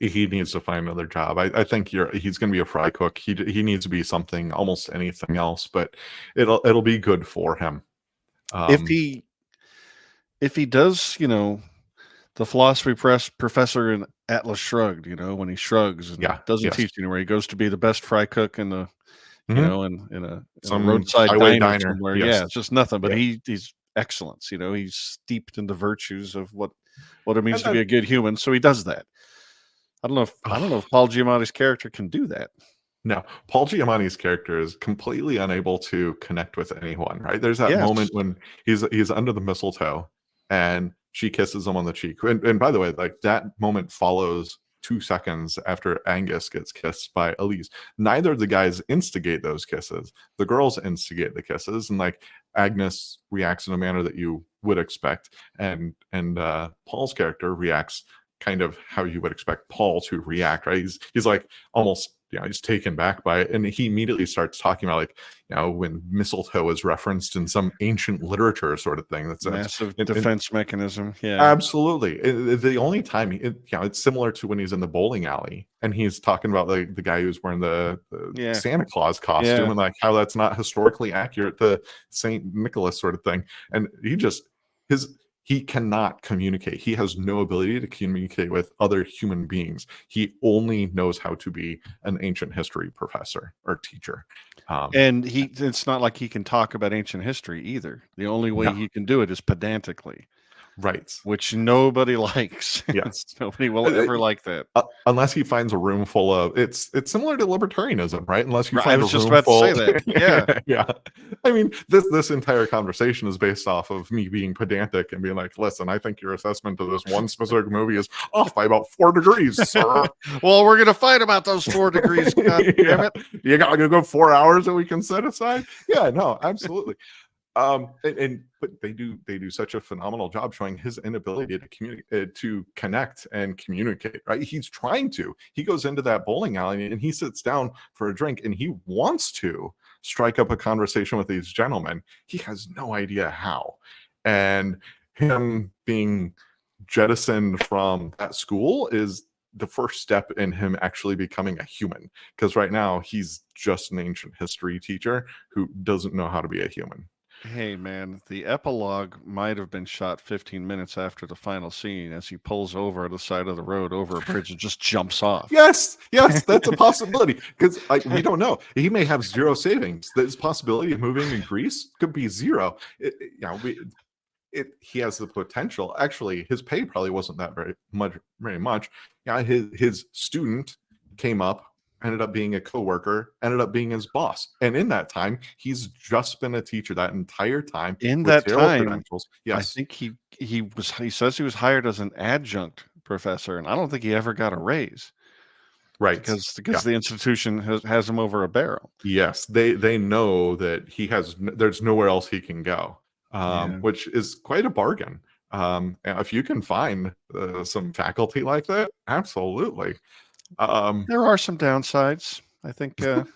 He needs to find another job. I think he's going to be a fry cook. He needs to be something, almost anything else, but it'll be good for him. If he does, the philosophy professor in Atlas Shrugged, when he shrugs and doesn't teach anywhere, he goes to be the best fry cook in the, in some roadside diner somewhere. Yes. Yeah, it's just nothing, but he's excellence. He's steeped in the virtues of what it means to be a good human. So he does that. I don't know if Paul Giamatti's character can do that. No, Paul Giamatti's character is completely unable to connect with anyone, right? There's that moment when he's under the mistletoe and she kisses him on the cheek. And by the way, that moment follows 2 seconds after Angus gets kissed by Elise. Neither of the guys instigate those kisses. The girls instigate the kisses, and Agnes reacts in a manner that you would expect, and Paul's character reacts kind of how you would expect Paul to react, right? He's almost he's taken back by it, and he immediately starts talking about when mistletoe is referenced in some ancient literature sort of thing. That's massive defense mechanism. Yeah, absolutely. The only time it's similar to when he's in the bowling alley and he's talking about the guy who's wearing the Santa Claus costume and how that's not historically accurate to Saint Nicholas sort of thing, and he cannot communicate. He has no ability to communicate with other human beings. He only knows how to be an ancient history professor or teacher. And it's not like he can talk about ancient history either. The only way he can do it is pedantically. Right. Which nobody likes. Yes. Nobody will ever like that. Unless he finds a room full of it's similar to libertarianism, right? Unless you find I was just about to say that. Yeah. Yeah. This entire conversation is based off of me being pedantic and being listen, I think your assessment of this one specific movie is off by about 4 degrees, sir. Well, we're gonna fight about those 4 degrees. God damn it. You gotta go 4 hours that we can set aside. Yeah, no, absolutely. But they do such a phenomenal job showing his inability to communicate, to connect and communicate, right? He's trying to. He goes into that bowling alley and he sits down for a drink and he wants to strike up a conversation with these gentlemen. He has no idea how. And him being jettisoned from that school is the first step in him actually becoming a human, because right now he's just an ancient history teacher who doesn't know how to be a human. Hey man, the epilogue might have been shot 15 minutes after the final scene as he pulls over at the side of the road over a bridge and just jumps off. Yes, that's a possibility because we don't know. He may have zero savings. This possibility of moving in Greece could be zero. He has the potential. Actually, his pay probably wasn't that very much. Yeah, his student came up, ended up being a coworker, ended up being his boss, and in that time, he's just been a teacher that entire time In with that zero time, credentials. I Yes, think he says he was hired as an adjunct professor, and I don't think he ever got a raise right. because Yeah. the institution has him over a barrel. Yes, they know that there's nowhere else he can go, Yeah. which is quite a bargain. And if you can find some faculty like that, absolutely. There are some downsides. I think the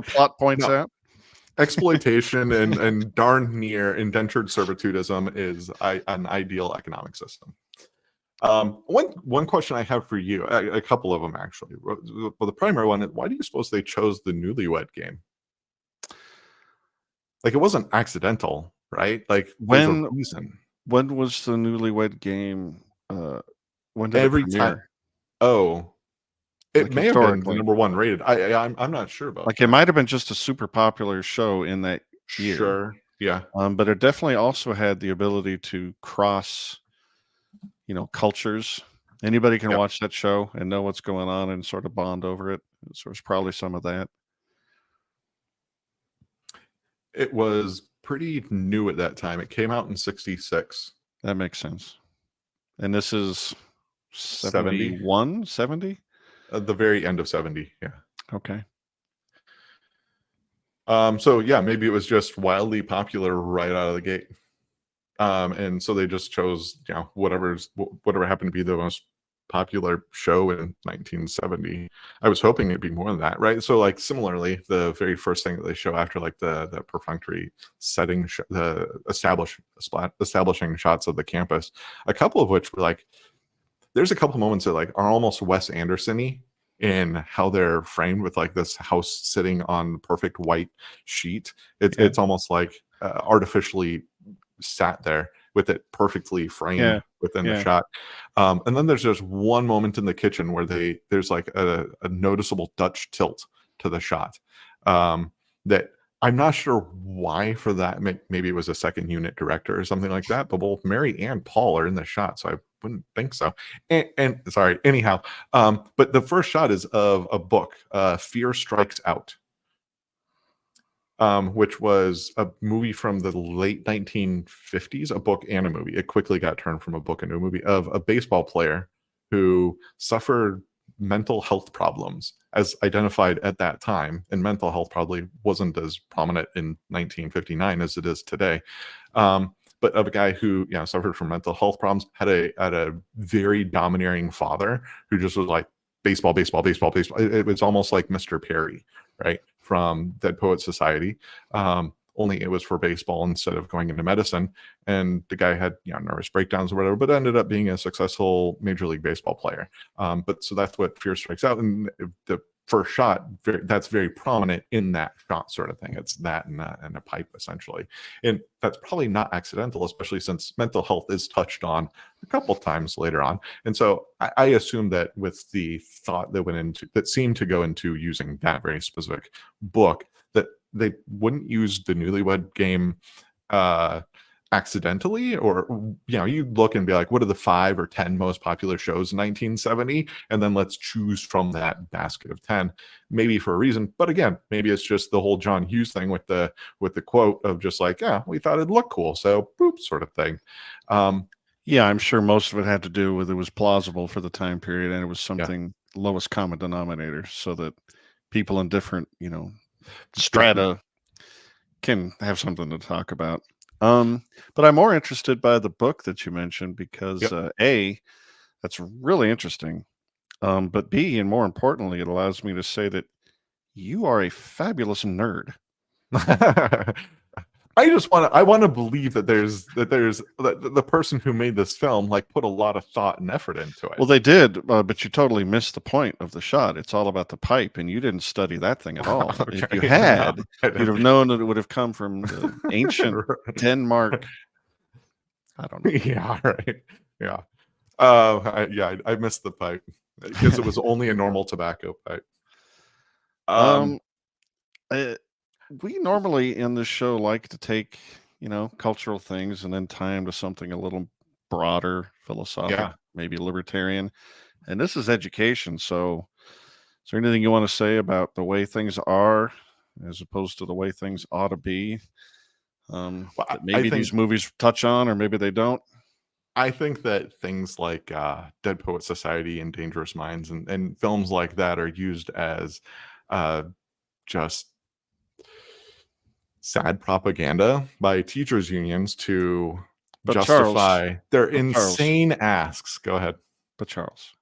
plot points No, out. exploitation and darn near indentured servitudism is an ideal economic system. One question I have for you, a couple of them actually. Well, the primary one is, why do you suppose they chose the Newlywed Game? Like, it wasn't accidental, right? Like, there's a reason. When was the Newlywed Game? When did Every it time. premiere? Oh, it Like, may have been the historically. #1 rated. I'm not sure about Like, that. it might have been just a super popular show in that year. Sure. Yeah. But it definitely also had the ability to cross, cultures. Anybody can Yep. watch that show and know what's going on and sort of bond over it. So there's probably some of that. It was pretty new at that time. It came out in 66. That makes sense. And this is 70? 71, 70? At the very end of 70. Yeah. Okay. So yeah, maybe it was just wildly popular right out of the gate. And so they just chose, whatever happened to be the most popular show in 1970. I was hoping it'd be more than that, right? So like similarly, the very first thing that they show after like the perfunctory setting, the establishing shots of the campus, a couple of which were like, there's a couple moments that like are almost Wes Anderson-y in how they're framed with like this house sitting on perfect white sheet. It's almost like artificially sat there with it perfectly framed within the shot. And then there's just one moment in the kitchen where there's like a noticeable Dutch tilt to the shot that I'm not sure why for that. Maybe it was a second unit director or something like that, but both Mary and Paul are in the shot, so I wouldn't think so. And sorry, anyhow, but the first shot is of a book, Fear Strikes Out, which was a movie from the late 1950s, a book and a movie. It quickly got turned from a book into a movie of a baseball player who suffered mental health problems as identified at that time. And mental health probably wasn't as prominent in 1959 as it is today. But of a guy who suffered from mental health problems, had a very domineering father who just was like, baseball, baseball, baseball, baseball. It was almost like Mr. Perry, right, from Dead Poets Society. Only it was for baseball instead of going into medicine. And the guy had nervous breakdowns or whatever, but ended up being a successful Major League Baseball player. But so that's what Fear Strikes Out. And the first shot, that's very prominent in that shot sort of thing. It's that and a pipe essentially. And that's probably not accidental, especially since mental health is touched on a couple times later on. And so I assume that with the thought that seemed to go into using that very specific book, that they wouldn't use the Newlywed Game accidentally, or you look and be like, what are the 5 or 10 most popular shows in 1970, and then let's choose from that basket of 10, maybe for a reason. But again, maybe it's just the whole John Hughes thing with the quote of just like, we thought it'd look cool, so boop, sort of thing. I'm sure most of it had to do with it was plausible for the time period, and it was something lowest common denominator, so that people in different strata can have something to talk about. But I'm more interested by the book that you mentioned because A, that's really interesting. But B, and more importantly, it allows me to say that you are a fabulous nerd. I want to believe that the person who made this film like put a lot of thought and effort into it. Well, they did, but you totally missed the point of the shot. It's all about the pipe, and you didn't study that thing at all. Okay, If you had, no, you'd have known that it would have come from the ancient Denmark. I don't know. Yeah, right. Yeah. I missed the pipe because it was only a normal tobacco pipe. We normally in this show like to take, cultural things and then tie them to something a little broader, philosophical, maybe libertarian. And this is education. So is there anything you want to say about the way things are as opposed to the way things ought to be? That maybe these movies touch on, or maybe they don't. I think that things like Dead Poet Society and Dangerous Minds and films like that are used as just sad propaganda by teachers unions to justify their insane asks. Go ahead. But Charles,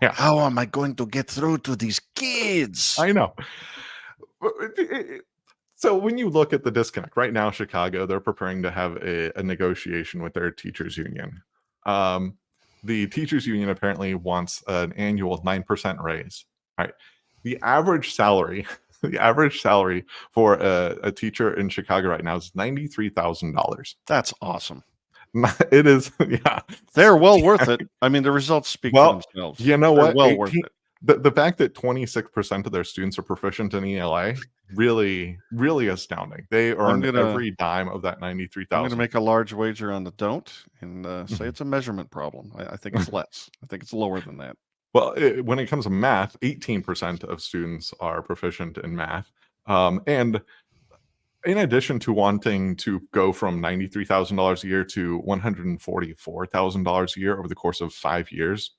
how am I going to get through to these kids? I know. So when you look at the disconnect right now, Chicago, they're preparing to have a negotiation with their teachers union. The teachers union apparently wants an annual 9% raise. Right. The average salary for a teacher in Chicago right now is $93,000. That's awesome. It is. Yeah. They're well worth it. I mean, the results speak for themselves. You know what? Well worth it. The fact that 26% of their students are proficient in ELA, really, really astounding. They earn every dime of that $93,000. I'm going to make a large wager on the don't and say it's a measurement problem. I think it's less. I think it's lower than that. Well, when it comes to math, 18% of students are proficient in math. And in addition to wanting to go from $93,000 a year to $144,000 a year over the course of 5 years,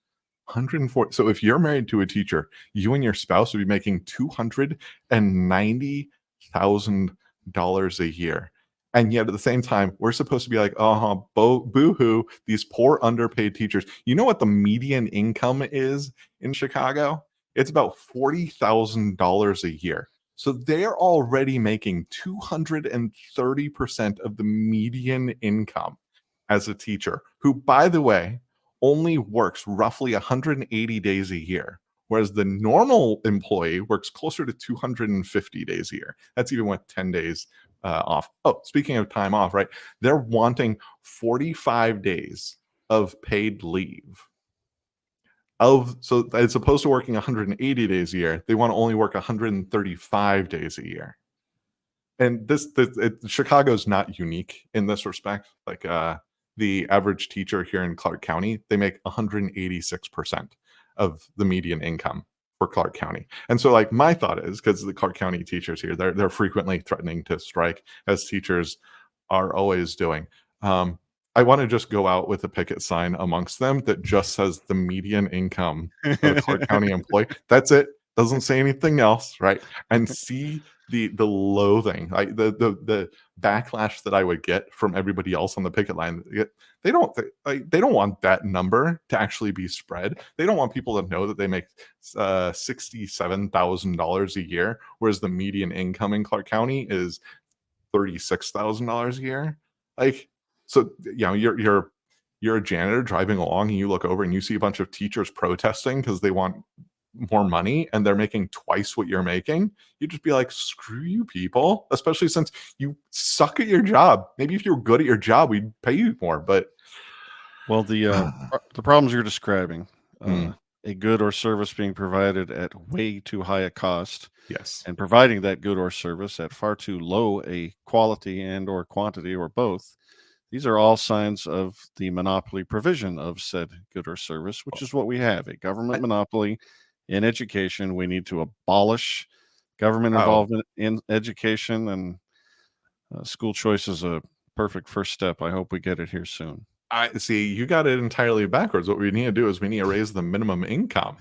140. So if you're married to a teacher, you and your spouse would be making $290,000 a year. And yet at the same time, we're supposed to be like, boo-hoo, these poor underpaid teachers. You know what the median income is in Chicago? It's about $40,000 a year. So they're already making 230% of the median income as a teacher, who, by the way, only works roughly 180 days a year, whereas the normal employee works closer to 250 days a year. That's even with 10 days off. Oh, speaking of time off, right? They're wanting 45 days of paid leave. So as opposed to working 180 days a year, they want to only work 135 days a year. And Chicago's not unique in this respect. Like the average teacher here in Clark County, they make 186% of the median income for Clark County. And so like my thought is, because the Clark County teachers here, they're frequently threatening to strike, as teachers are always doing. I want to just go out with a picket sign amongst them that just says the median income of a Clark County employee. That's it. Doesn't say anything else, right? And see the loathing, like the backlash that I would get from everybody else on the picket line. They don't want that number to actually be spread. They don't want people to know that they make $67,000 a year, whereas the median income in Clark County is $36,000 a year. Like, so you're a janitor driving along and you look over and you see a bunch of teachers protesting because they want more money and they're making twice what you're making. You just be like, screw you people, especially since you suck at your job. Maybe if you were good at your job, we'd pay you more. But well, the problems you're describing, a good or service being provided at way too high a cost, yes, and providing that good or service at far too low a quality and or quantity or both, these are all signs of the monopoly provision of said good or service, which is what we have, a government monopoly in education. We need to abolish government involvement in education, and school choice is a perfect first step. I hope we get it here soon. I see. You got it entirely backwards. What we need to do is we need to raise the minimum income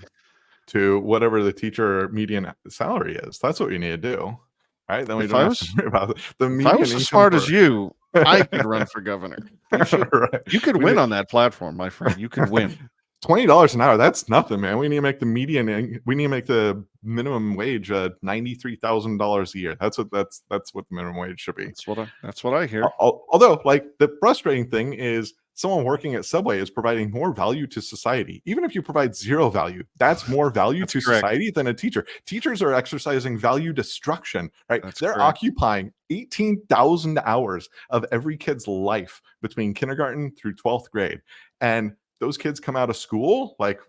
to whatever the teacher median salary is. That's what we need to do. Right? Then we don't have to worry about it. If I was as smart as you, I could run for governor. You could win on that platform, my friend. You could win. $20 an hour, that's nothing, man. We need to make the median. We need to make the minimum wage $93,000 a year. That's what the minimum wage should be. That's what I hear. Although, like, the frustrating thing is someone working at Subway is providing more value to society. Even if you provide zero value, that's more value to society than a teacher. Teachers are exercising value destruction, right? They're occupying 18,000 hours of every kid's life between kindergarten through 12th grade. And those kids come out of school like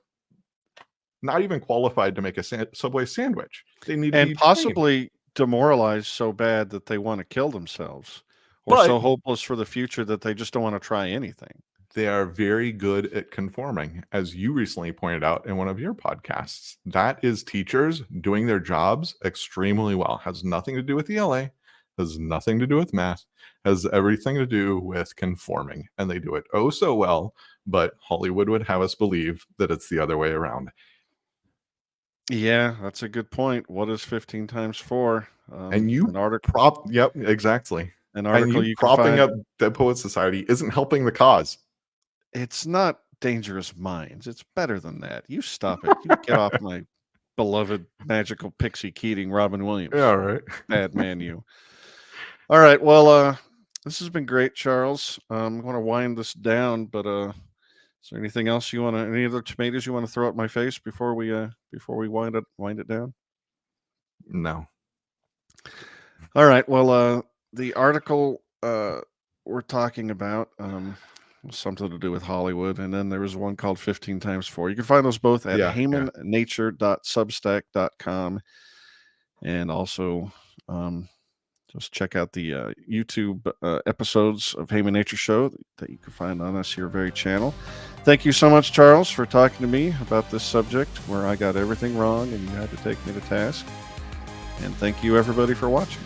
not even qualified to make a Subway sandwich. They need to be possibly demoralized so bad that they want to kill themselves, or so hopeless for the future that they just don't want to try anything. They are very good at conforming, as you recently pointed out in one of your podcasts. That is teachers doing their jobs extremely well. Has nothing to do with ELA, has nothing to do with math, has everything to do with conforming. And they do it oh so well, but Hollywood would have us believe that it's the other way around. Yeah, that's a good point. What is 15 times 4? And you yep, exactly. An article you propping up Dead Poets Society isn't helping the cause. It's not Dangerous Minds. It's better than that. You stop it. You get off my beloved magical pixie Keating Robin Williams. Yeah, right. Bad man, you. All right. Well, this has been great, Charles. I'm going to wind this down, but is there anything else you want to? Any other tomatoes you want to throw at my face before we wind it down? No. All right. Well, the article we're talking about something to do with Hollywood, and then there was one called 15 times 4. You can find those both at hamannature.substack.com, and also just check out the YouTube episodes of Haman Nature Show that you can find on this here very channel. Thank you so much, Charles, for talking to me about this subject where I got everything wrong and you had to take me to task. And thank you, everybody, for watching.